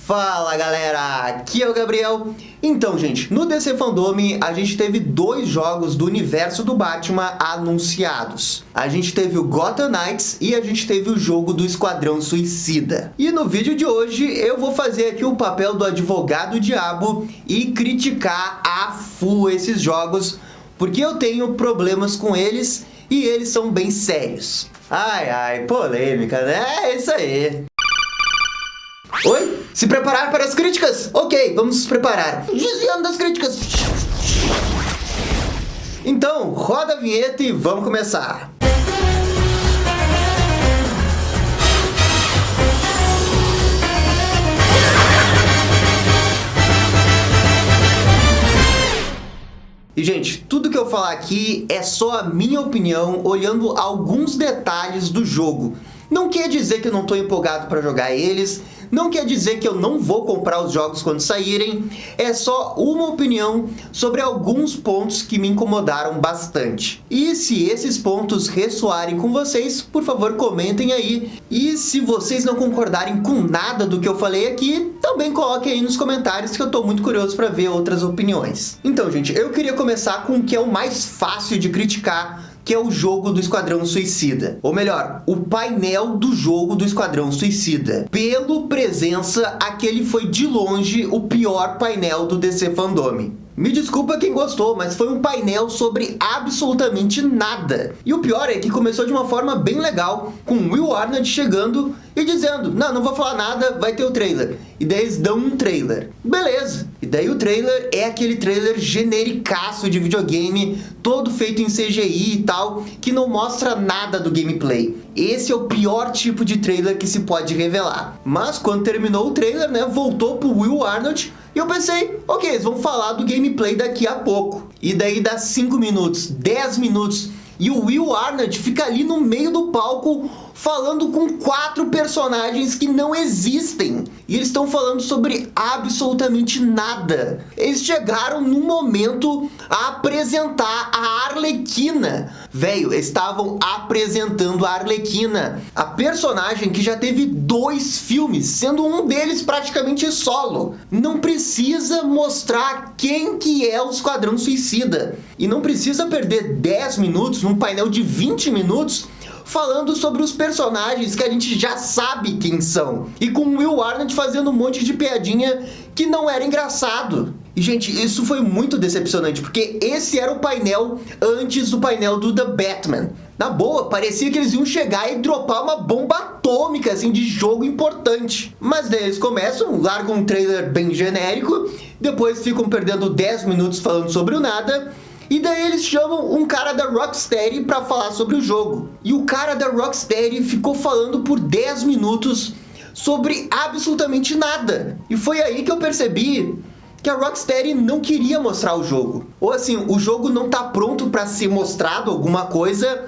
Fala galera, aqui é o Gabriel. Então gente, no DC Fandome a gente teve dois jogos do universo do Batman anunciados. A gente teve o Gotham Knights e a gente teve o jogo do Esquadrão Suicida. E no vídeo de hoje eu vou fazer aqui o papel do advogado diabo e criticar a full esses jogos, porque eu tenho problemas com eles e eles são bem sérios. Ai, polêmica, né? É isso aí. Oi? Se preparar para as críticas? Ok, vamos nos preparar. Desviando das críticas. Então, roda a vinheta e vamos começar. E, gente, tudo que eu falar aqui é só a minha opinião, olhando alguns detalhes do jogo. Não quer dizer que eu não estou empolgado para jogar eles, não quer dizer que eu não vou comprar os jogos quando saírem, é só uma opinião sobre alguns pontos que me incomodaram bastante. E se esses pontos ressoarem com vocês, por favor comentem aí. E se vocês não concordarem com nada do que eu falei aqui, também coloquem aí nos comentários que eu tô muito curioso para ver outras opiniões. Então, gente, eu queria começar com o que é o mais fácil de criticar, que é o jogo do Esquadrão Suicida. Ou melhor, o painel do jogo do Esquadrão Suicida. Pelo presença, aquele foi de longe o pior painel do DC Fandome. Me desculpa quem gostou, mas foi um painel sobre absolutamente nada. E o pior é que começou de uma forma bem legal, com Will Arnett chegando e dizendo: não vou falar nada, vai ter o trailer. E daí eles dão um trailer. Beleza. E daí o trailer é aquele trailer genericaço de videogame, todo feito em CGI e tal, que não mostra nada do gameplay. Esse é o pior tipo de trailer que se pode revelar. Mas quando terminou o trailer, né, voltou pro Will Arnett, e eu pensei, ok, eles vão falar do gameplay daqui a pouco. E daí dá 5 minutos, 10 minutos, e o Will Arnett fica ali no meio do palco falando com 4 personagens que não existem. E eles estão falando sobre absolutamente nada. Eles chegaram no momento a apresentar a Arlequina. Velho, estavam apresentando a Arlequina, a personagem que já teve 2 filmes, sendo um deles praticamente solo. Não precisa mostrar quem que é o Esquadrão Suicida. E não precisa perder 10 minutos num painel de 20 minutos falando sobre os personagens que a gente já sabe quem são. E com o Will Arnett fazendo um monte de piadinha que não era engraçado. E, gente, isso foi muito decepcionante, porque esse era o painel antes do painel do The Batman. Na boa, parecia que eles iam chegar e dropar uma bomba atômica, assim, de jogo importante. Mas daí eles começam, largam um trailer bem genérico, depois ficam perdendo 10 minutos falando sobre o nada, e daí eles chamam um cara da Rocksteady pra falar sobre o jogo. E o cara da Rocksteady ficou falando por 10 minutos sobre absolutamente nada. E foi aí que eu percebi que a Rocksteady não queria mostrar o jogo. Ou assim, o jogo não tá pronto pra ser mostrado alguma coisa,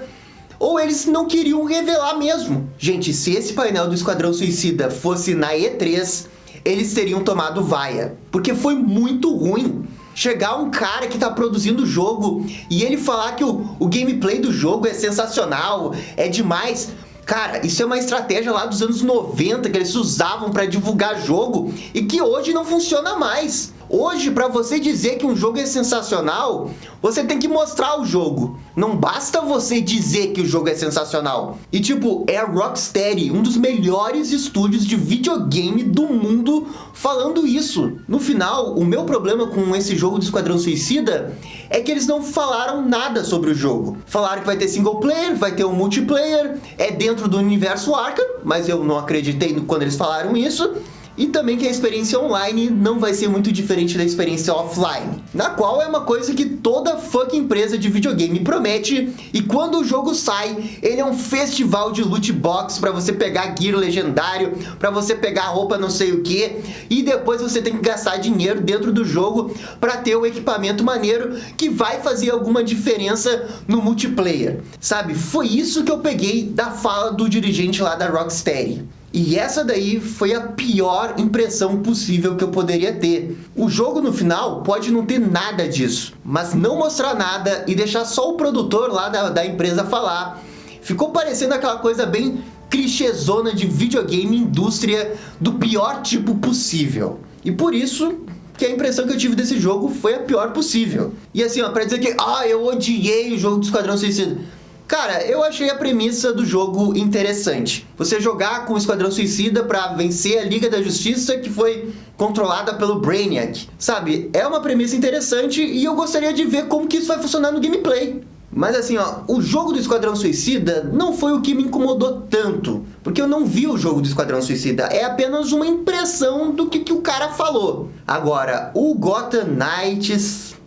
ou eles não queriam revelar mesmo. Gente, se esse painel do Esquadrão Suicida fosse na E3, eles teriam tomado vaia, porque foi muito ruim. Chegar um cara que tá produzindo o jogo e ele falar que o gameplay do jogo é sensacional, é demais. Cara, isso é uma estratégia lá dos anos 90 que eles usavam para divulgar jogo e que hoje não funciona mais. Hoje, para você dizer que um jogo é sensacional, você tem que mostrar o jogo. Não basta você dizer que o jogo é sensacional. E tipo, é a Rocksteady, um dos melhores estúdios de videogame do mundo, falando isso. No final, o meu problema com esse jogo do Esquadrão Suicida é que eles não falaram nada sobre o jogo. Falaram que vai ter single player, vai ter um multiplayer, é dentro do universo Arkham, mas eu não acreditei quando eles falaram isso. E também que a experiência online não vai ser muito diferente da experiência offline, na qual é uma coisa que toda fucking empresa de videogame promete, e quando o jogo sai, ele é um festival de loot box pra você pegar gear legendário, pra você pegar roupa não sei o que, e depois você tem que gastar dinheiro dentro do jogo pra ter o equipamento maneiro que vai fazer alguma diferença no multiplayer, sabe? Foi isso que eu peguei da fala do dirigente lá da Rocksteady. E essa daí foi a pior impressão possível que eu poderia ter. O jogo no final pode não ter nada disso, mas não mostrar nada e deixar só o produtor lá da empresa falar, ficou parecendo aquela coisa bem clichêzona de videogame indústria do pior tipo possível. E por isso que a impressão que eu tive desse jogo foi a pior possível. E assim, ó, pra dizer que eu odiei o jogo do Esquadrão Suicida. Cara, eu achei a premissa do jogo interessante. Você jogar com o Esquadrão Suicida pra vencer a Liga da Justiça, que foi controlada pelo Brainiac. Sabe, é uma premissa interessante e eu gostaria de ver como que isso vai funcionar no gameplay. Mas assim, ó, o jogo do Esquadrão Suicida não foi o que me incomodou tanto. Porque eu não vi o jogo do Esquadrão Suicida. É apenas uma impressão do que o cara falou. Agora, o Gotham Knights...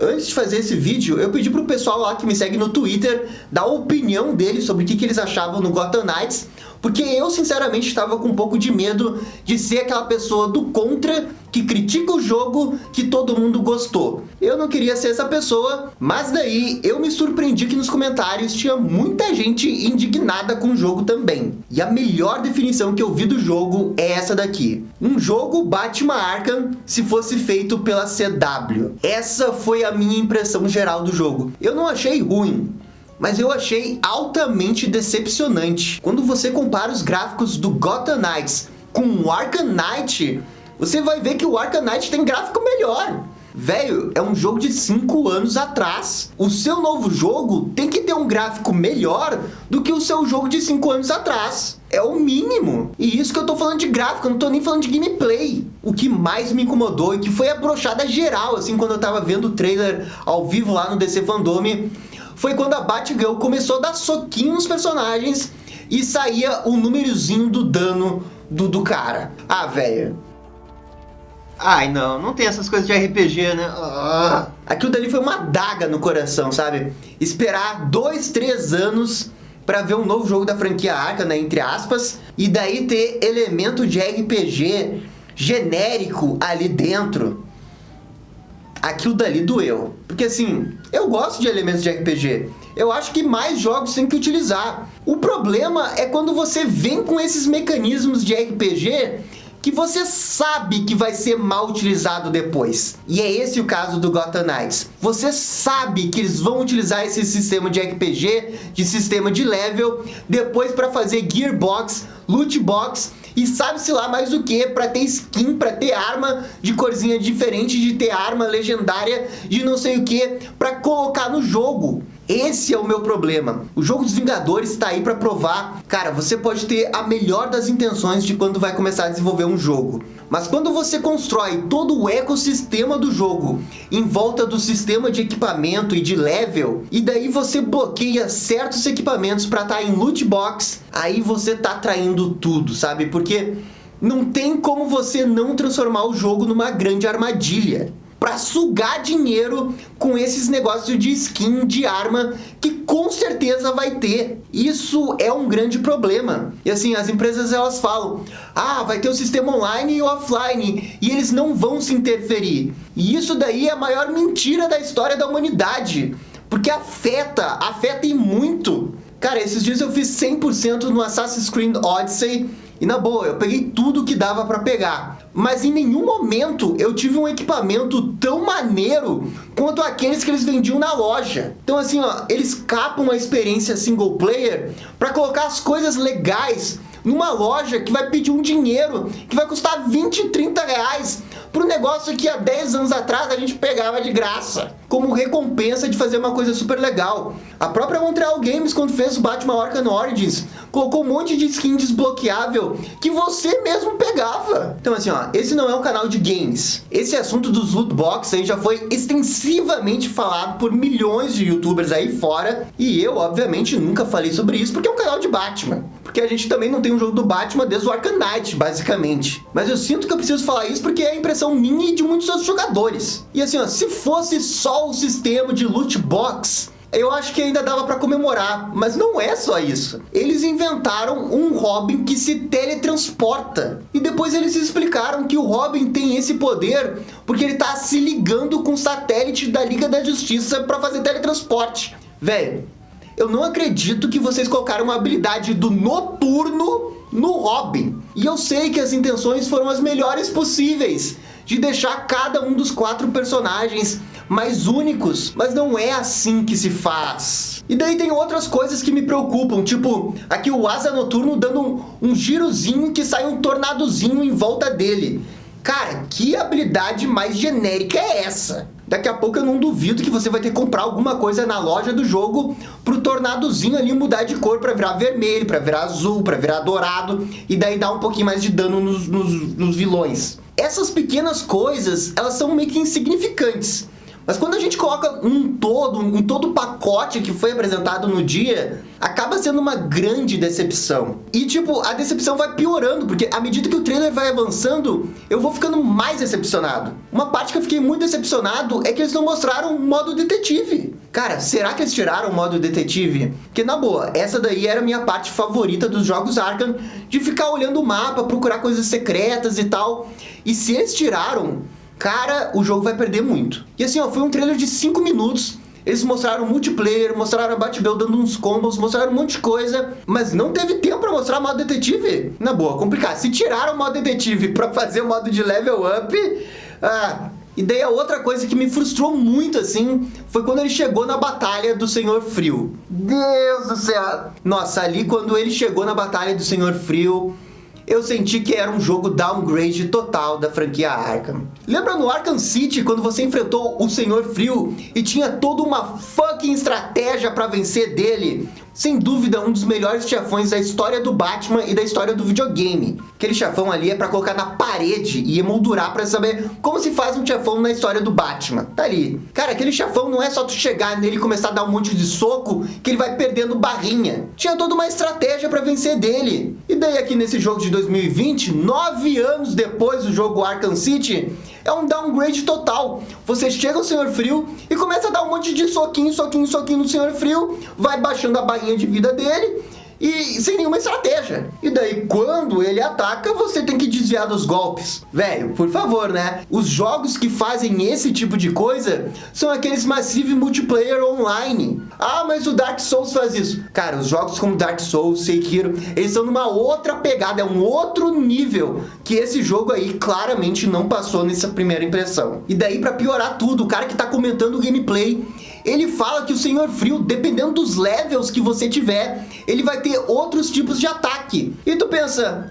Antes de fazer esse vídeo, eu pedi pro pessoal lá que me segue no Twitter dar a opinião deles sobre o que eles achavam no Gotham Knights, porque eu sinceramente estava com um pouco de medo de ser aquela pessoa do contra que critica o jogo que todo mundo gostou. Eu não queria ser essa pessoa, mas daí eu me surpreendi que nos comentários tinha muita gente indignada com o jogo também. E a melhor definição que eu vi do jogo é essa daqui: um jogo Batman Arkham se fosse feito pela CW. Essa foi a minha impressão geral do jogo. Eu não achei ruim, mas eu achei altamente decepcionante. Quando você compara os gráficos do Gotham Knights com o Arkham Knight, você vai ver que o Arkham Knight tem gráfico melhor. Velho, é um jogo de 5 anos atrás. O seu novo jogo tem que ter um gráfico melhor do que o seu jogo de 5 anos atrás. É o mínimo. E isso que eu tô falando de gráfico, eu não tô nem falando de gameplay. O que mais me incomodou e que foi a brochada geral, assim, quando eu tava vendo o trailer ao vivo lá no DC Fandome, foi quando a Batgirl começou a dar soquinho nos personagens e saía o númerozinho do dano do cara. Ah, velho. Ai, não tem essas coisas de RPG, né? Aquilo dali foi uma daga no coração, sabe? Esperar 2, 3 anos pra ver um novo jogo da franquia Arkham, né, entre aspas, e daí ter elemento de RPG genérico ali dentro. Aquilo dali doeu. Porque assim, eu gosto de elementos de RPG. Eu acho que mais jogos tem que utilizar. O problema é quando você vem com esses mecanismos de RPG que você sabe que vai ser mal utilizado depois. E é esse o caso do Gotham Knights. Você sabe que eles vão utilizar esse sistema de RPG, de sistema de level, depois para fazer gearbox, loot box e sabe-se lá mais o que, para ter skin, para ter arma de corzinha diferente, de ter arma legendária, de não sei o que, para colocar no jogo. Esse é o meu problema. O jogo dos Vingadores está aí para provar, cara, você pode ter a melhor das intenções de quando vai começar a desenvolver um jogo. Mas quando você constrói todo o ecossistema do jogo em volta do sistema de equipamento e de level, e daí você bloqueia certos equipamentos para estar em loot box, aí você tá traindo tudo, sabe? Porque não tem como você não transformar o jogo numa grande armadilha para sugar dinheiro com esses negócios de skin, de arma, que com certeza vai ter. Isso é um grande problema. E assim, as empresas elas falam, vai ter o sistema online e offline, e eles não vão se interferir. E isso daí é a maior mentira da história da humanidade, porque afeta e muito. Cara, esses dias eu fiz 100% no Assassin's Creed Odyssey, e na boa, eu peguei tudo que dava pra pegar. Mas em nenhum momento eu tive um equipamento tão maneiro quanto aqueles que eles vendiam na loja. Então assim, ó, eles capam a experiência single player pra colocar as coisas legais numa loja que vai pedir um dinheiro que vai custar 20, 30 reais pro negócio que há 10 anos atrás a gente pegava de graça, como recompensa de fazer uma coisa super legal. A própria Montreal Games, quando fez o Batman Arkham Origins, colocou um monte de skin desbloqueável que você mesmo pegava. Então assim, ó, esse não é um canal de games. Esse assunto dos loot box aí já foi extensivamente falado por milhões de youtubers aí fora, e eu, obviamente, nunca falei sobre isso porque é um canal de Batman. Porque a gente também não tem um jogo do Batman desde o Arkham Knight, basicamente. Mas eu sinto que eu preciso falar isso porque é a impressão minha e de muitos outros jogadores. E assim, ó, se fosse só o sistema de loot box, eu acho que ainda dava pra comemorar, mas não é só isso. Eles inventaram um Robin que se teletransporta. E depois eles explicaram que o Robin tem esse poder porque ele tá se ligando com o satélite da Liga da Justiça pra fazer teletransporte. Velho, eu não acredito que vocês colocaram uma habilidade do Noturno no Robin. E eu sei que as intenções foram as melhores possíveis, de deixar cada um dos 4 personagens mais únicos, mas não é assim que se faz. E daí tem outras coisas que me preocupam, tipo, aqui o Asa Noturno dando um girozinho que sai um tornadozinho em volta dele. Cara, que habilidade mais genérica é essa? Daqui a pouco eu não duvido que você vai ter que comprar alguma coisa na loja do jogo pro tornadozinho ali mudar de cor pra virar vermelho, pra virar azul, pra virar dourado e daí dar um pouquinho mais de dano nos vilões. Essas pequenas coisas, elas são meio que insignificantes. Mas quando a gente coloca um todo pacote que foi apresentado no dia, acaba sendo uma grande decepção. E tipo, a decepção vai piorando, porque à medida que o trailer vai avançando, eu vou ficando mais decepcionado. Uma parte que eu fiquei muito decepcionado é que eles não mostraram o modo detetive. Cara, será que eles tiraram o modo detetive? Porque na boa, essa daí era a minha parte favorita dos jogos Arkham, de ficar olhando o mapa, procurar coisas secretas e tal. E se eles tiraram, cara, o jogo vai perder muito. E assim, ó, foi um trailer de 5 minutos. Eles mostraram multiplayer, mostraram a Batgirl dando uns combos, mostraram um monte de coisa, mas não teve tempo pra mostrar o modo detetive. Na boa, complicado. Se tiraram o modo detetive pra fazer o modo de level up... E daí a outra coisa que me frustrou muito, assim, foi quando ele chegou na batalha do Senhor Frio. Deus do céu! Nossa, ali quando ele chegou na batalha do Senhor Frio, eu senti que era um jogo downgrade total da franquia Arkham. Lembra no Arkham City, quando você enfrentou o Senhor Frio e tinha toda uma fucking estratégia pra vencer dele? Sem dúvida, um dos melhores chefões da história do Batman e da história do videogame. Aquele chefão ali é pra colocar na parede e emoldurar pra saber como se faz um chefão na história do Batman. Tá ali. Cara, aquele chefão não é só tu chegar nele e começar a dar um monte de soco que ele vai perdendo barrinha. Tinha toda uma estratégia pra vencer dele. E daí aqui nesse jogo de 2020, 9 anos depois do jogo Arkham City, é um downgrade total. Você chega ao Senhor Frio e começa a dar um monte de soquinho no Senhor Frio, vai baixando a barrinha de vida dele e sem nenhuma estratégia. E daí, quando ele ataca, você tem que desviar dos golpes. Velho, por favor, né? Os jogos que fazem esse tipo de coisa são aqueles Massive Multiplayer Online. Ah, mas o Dark Souls faz isso. Cara, os jogos como Dark Souls, Sekiro, eles são numa outra pegada, é um outro nível que esse jogo aí claramente não passou nessa primeira impressão. E daí, pra piorar tudo, o cara que tá comentando o gameplay, ele fala que o Senhor Frio, dependendo dos levels que você tiver, ele vai ter outros tipos de ataque. E tu pensa,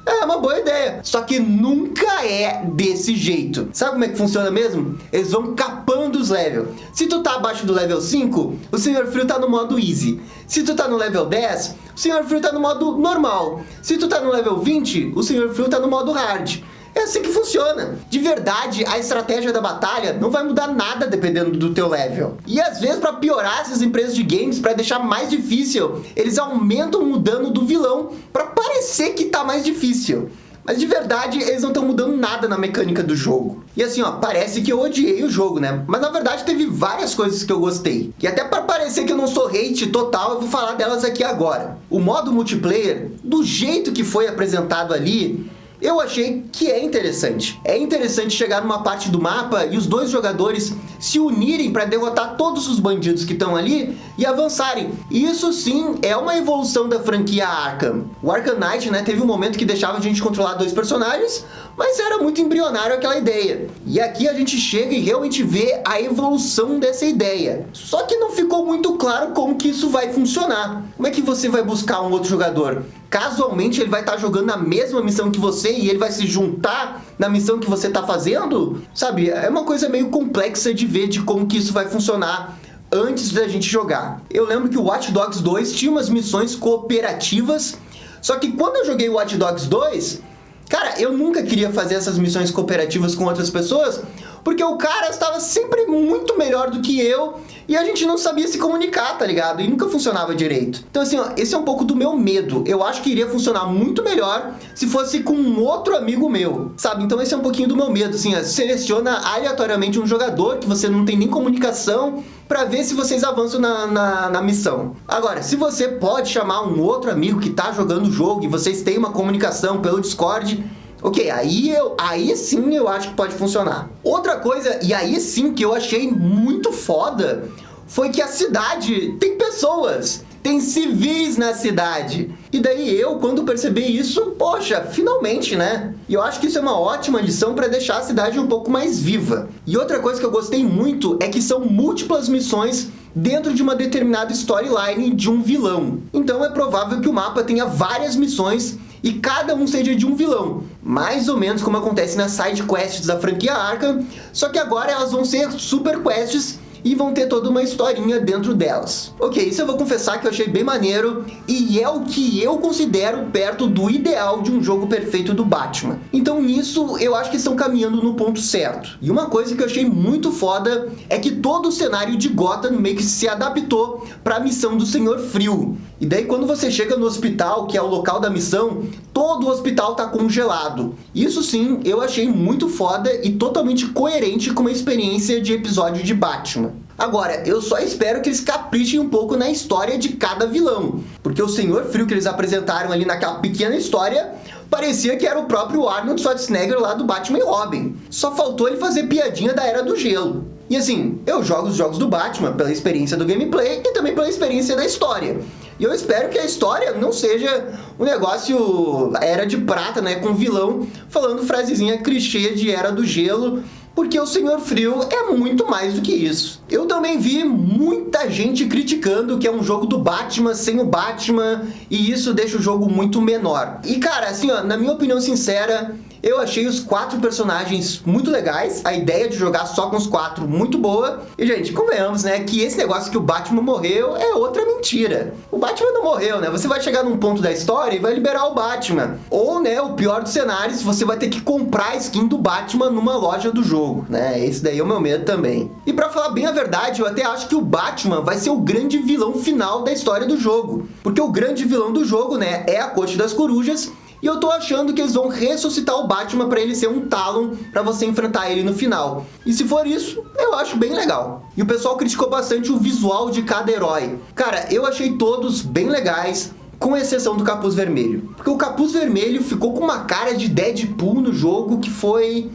é uma boa ideia. Só que nunca é desse jeito. Sabe como é que funciona mesmo? Eles vão capando os levels. Se tu tá abaixo do level 5, o Senhor Frio tá no modo easy. Se tu tá no level 10, o Senhor Frio tá no modo normal. Se tu tá no level 20, o Senhor Frio tá no modo hard. É assim que funciona. De verdade, a estratégia da batalha não vai mudar nada dependendo do teu level. E às vezes, para piorar essas empresas de games, para deixar mais difícil, eles aumentam o dano do vilão para parecer que tá mais difícil. Mas de verdade, eles não estão mudando nada na mecânica do jogo. E assim, ó, parece que eu odiei o jogo, né? Mas na verdade teve várias coisas que eu gostei. E até para parecer que eu não sou hate total, eu vou falar delas aqui agora. O modo multiplayer, do jeito que foi apresentado ali, eu achei que é interessante. É interessante chegar numa parte do mapa e os dois jogadores se unirem para derrotar todos os bandidos que estão ali e avançarem. E isso sim é uma evolução da franquia Arkham. O Arkham Knight, né, teve um momento que deixava a gente controlar dois personagens, mas era muito embrionário aquela ideia. E aqui a gente chega e realmente vê a evolução dessa ideia. Só que não ficou muito claro como que isso vai funcionar. Como é que você vai buscar um outro jogador? Casualmente ele vai estar jogando a mesma missão que você e ele vai se juntar na missão que você está fazendo? Sabe, é uma coisa meio complexa de ver de como que isso vai funcionar antes da gente jogar. Eu lembro que o Watch Dogs 2 tinha umas missões cooperativas, só que quando eu joguei o Watch Dogs 2, cara, eu nunca queria fazer essas missões cooperativas com outras pessoas, porque o cara estava sempre muito melhor do que eu e a gente não sabia se comunicar, tá ligado? E nunca funcionava direito. Então assim, ó, esse é um pouco do meu medo. Eu acho que iria funcionar muito melhor se fosse com um outro amigo meu, sabe? Então esse é um pouquinho do meu medo, assim, ó, seleciona aleatoriamente um jogador que você não tem nem comunicação para ver se vocês avançam na missão. Agora, se você pode chamar um outro amigo que tá jogando o jogo e vocês têm uma comunicação pelo Discord, ok, aí sim eu acho que pode funcionar. Outra coisa, e aí sim que eu achei muito foda, foi que a cidade tem pessoas. tem civis na cidade. E daí eu, quando percebi isso, poxa, finalmente, né? E eu acho que isso é uma ótima lição para deixar a cidade um pouco mais viva. E outra coisa que eu gostei muito é que são múltiplas missões dentro de uma determinada storyline de um vilão. Então é provável que o mapa tenha várias missões e cada um seja de um vilão, mais ou menos como acontece nas side quests da franquia Arkham, só que agora elas vão ser super quests e vão ter toda uma historinha dentro delas. Ok, isso eu vou confessar que eu achei bem maneiro e é o que eu considero perto do ideal de um jogo perfeito do Batman. Então nisso eu acho que estão caminhando no ponto certo. E uma coisa que eu achei muito foda é que todo o cenário de Gotham meio que se adaptou para a missão do Senhor Frio. E daí quando você chega no hospital, que é o local da missão, todo o hospital tá congelado. Isso sim, eu achei muito foda e totalmente coerente com uma experiência de episódio de Batman. Agora, eu só espero que eles caprichem um pouco na história de cada vilão, porque o Senhor Frio que eles apresentaram ali naquela pequena história parecia que era o próprio Arnold Schwarzenegger lá do Batman e Robin. Só faltou ele fazer piadinha da Era do Gelo. E assim, eu jogo os jogos do Batman pela experiência do gameplay e também pela experiência da história. E eu espero que a história não seja um negócio Era de Prata, né, com vilão falando frasezinha clichê de Era do Gelo, porque o Senhor Frio é muito mais do que isso. Eu também vi muita gente criticando que é um jogo do Batman sem o Batman, e isso deixa o jogo muito menor. E cara, assim, ó, na minha opinião sincera, eu achei os 4 personagens muito legais, a ideia de jogar só com os 4 muito boa. E, gente, convenhamos, né, que esse negócio que o Batman morreu é outra mentira. O Batman não morreu, né? Você vai chegar num ponto da história e vai liberar o Batman. Ou, né, o pior dos cenários, você vai ter que comprar a skin do Batman numa loja do jogo, né? Esse daí é o meu medo também. E pra falar bem a verdade, eu até acho que o Batman vai ser o grande vilão final da história do jogo. Porque o grande vilão do jogo, né, é a Corte das Corujas. E eu tô achando que eles vão ressuscitar o Batman pra ele ser um Talon pra você enfrentar ele no final. E se for isso, eu acho bem legal. E o pessoal criticou bastante o visual de cada herói. Cara, eu achei todos bem legais, com exceção do Capuz Vermelho. Porque o Capuz Vermelho ficou com uma cara de Deadpool no jogo que foi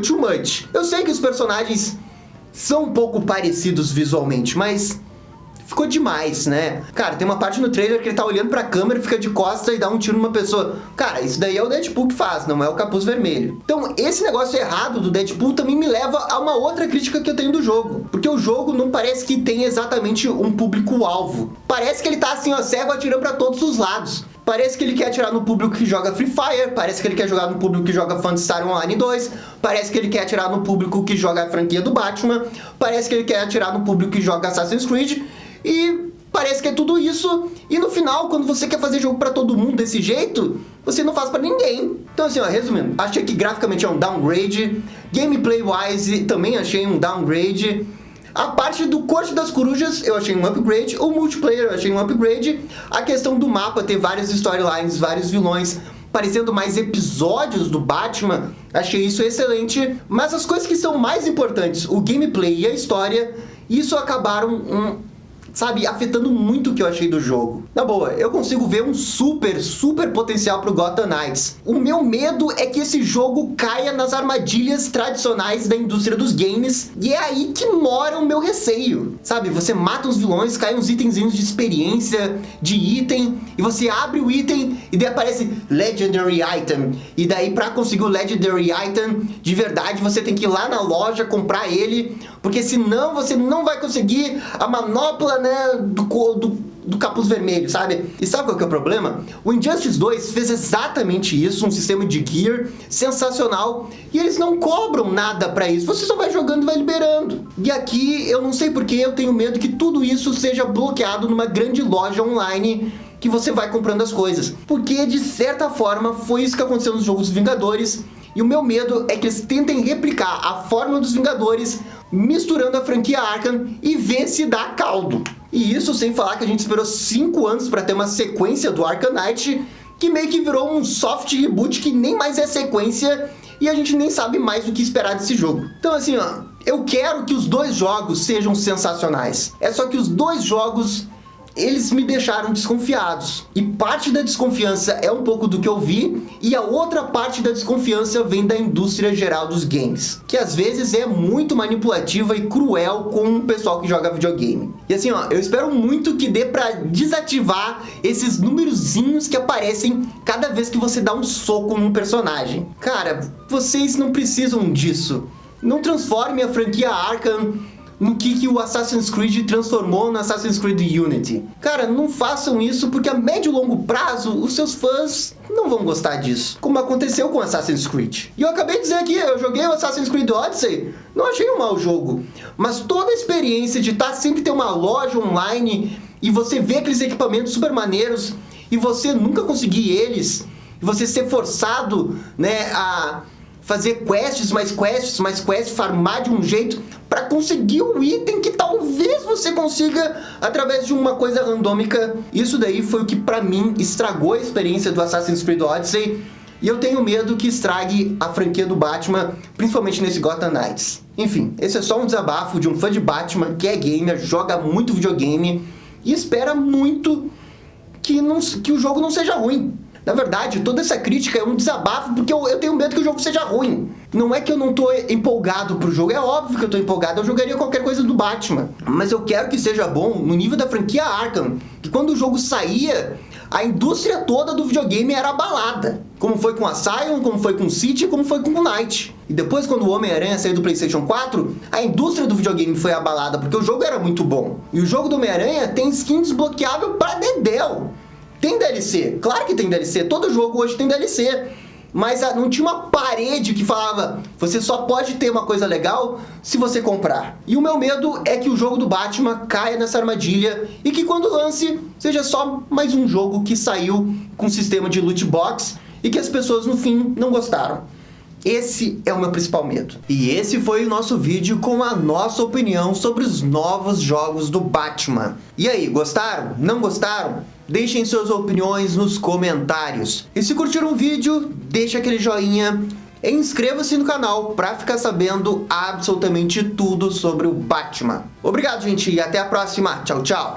too much. Eu sei que os personagens são um pouco parecidos visualmente, mas ficou demais, né? Cara, tem uma parte no trailer que ele tá olhando pra câmera, fica de costa e dá um tiro numa pessoa. Cara, isso daí é o Deadpool que faz, não é o Capuz Vermelho. Então, esse negócio errado do Deadpool também me leva a uma outra crítica que eu tenho do jogo. Porque o jogo não parece que tem exatamente um público-alvo. Parece que ele tá assim, ó, cego atirando pra todos os lados. Parece que ele quer atirar no público que joga Free Fire, parece que ele quer jogar no público que joga Phantasy Star Online 2, parece que ele quer atirar no público que joga a franquia do Batman, parece que ele quer atirar no público que joga Assassin's Creed, e parece que é tudo isso, e no final, quando você quer fazer jogo pra todo mundo desse jeito, você não faz pra ninguém. Então assim, ó, resumindo, achei que graficamente é um downgrade, gameplay-wise também achei um downgrade, a parte do Corte das Corujas eu achei um upgrade, o multiplayer eu achei um upgrade, a questão do mapa ter várias storylines, vários vilões, parecendo mais episódios do Batman, achei isso excelente, mas as coisas que são mais importantes, o gameplay e a história, isso acabaram sabe, afetando muito o que eu achei do jogo. Na boa, eu consigo ver um super potencial pro Gotham Knights. O meu medo é que esse jogo caia nas armadilhas tradicionais da indústria dos games, e é aí que mora o meu receio. Sabe, você mata uns vilões, cai uns itenzinhos de experiência, de item, e você abre o item, e daí aparece Legendary Item. E daí pra conseguir o Legendary Item, de verdade, você tem que ir lá na loja, comprar ele, porque senão você não vai conseguir a manopla, né, do Capuz Vermelho, sabe? E sabe qual que é o problema? O Injustice 2 fez exatamente isso, um sistema de gear sensacional, e eles não cobram nada pra isso, você só vai jogando e vai liberando. E aqui, eu não sei porque, eu tenho medo que tudo isso seja bloqueado numa grande loja online que você vai comprando as coisas. Porque, de certa forma, foi isso que aconteceu nos jogos dos Vingadores, e o meu medo é que eles tentem replicar a fórmula dos Vingadores misturando a franquia Arkham e ver se dá caldo. E isso sem falar que a gente esperou 5 anos para ter uma sequência do Arkham Knight, que meio que virou um soft reboot que nem mais é sequência e a gente nem sabe mais o que esperar desse jogo. Então assim, ó, eu quero que os 2 jogos sejam sensacionais. É só que os 2 jogos eles me deixaram desconfiados. E parte da desconfiança é um pouco do que eu vi, e a outra parte da desconfiança vem da indústria geral dos games, que às vezes é muito manipulativa e cruel com o pessoal que joga videogame. E assim, ó, eu espero muito que dê pra desativar esses numerozinhos que aparecem cada vez que você dá um soco num personagem. Cara, vocês não precisam disso. Não transforme a franquia Arkham no que o Assassin's Creed transformou no Assassin's Creed Unity. Cara, não façam isso porque a médio e longo prazo os seus fãs não vão gostar disso, como aconteceu com Assassin's Creed. E eu acabei de dizer aqui, eu joguei o Assassin's Creed Odyssey, não achei um mau jogo, mas toda a experiência de sempre ter uma loja online e você ver aqueles equipamentos super maneiros e você nunca conseguir eles, e você ser forçado, né, a fazer quests, mais quests, farmar de um jeito para conseguir o item que talvez você consiga através de uma coisa randômica. Isso daí foi o que para mim estragou a experiência do Assassin's Creed Odyssey, e eu tenho medo que estrague a franquia do Batman, principalmente nesse Gotham Knights. Enfim, esse é só um desabafo de um fã de Batman que é gamer, joga muito videogame e espera muito que o jogo não seja ruim. Na verdade, toda essa crítica é um desabafo porque eu tenho medo que o jogo seja ruim. Não é que eu não tô empolgado pro jogo, é óbvio que eu tô empolgado, eu jogaria qualquer coisa do Batman. Mas eu quero que seja bom no nível da franquia Arkham, que quando o jogo saía, a indústria toda do videogame era abalada. Como foi com Asylum, como foi com City, como foi com Knight. E depois, quando o Homem-Aranha saiu do PlayStation 4, a indústria do videogame foi abalada, porque o jogo era muito bom. E o jogo do Homem-Aranha tem skin desbloqueável pra dedéu. Tem DLC, claro que tem DLC, todo jogo hoje tem DLC, mas não tinha uma parede que falava, você só pode ter uma coisa legal se você comprar. E o meu medo é que o jogo do Batman caia nessa armadilha e que quando lance, seja só mais um jogo que saiu com sistema de loot box e que as pessoas no fim não gostaram. Esse é o meu principal medo. E esse foi o nosso vídeo com a nossa opinião sobre os novos jogos do Batman. E aí, gostaram? Não gostaram? Deixem suas opiniões nos comentários. E se curtiram o vídeo, deixa aquele joinha e inscreva-se no canal para ficar sabendo absolutamente tudo sobre o Batman. Obrigado, gente, e até a próxima. Tchau, tchau.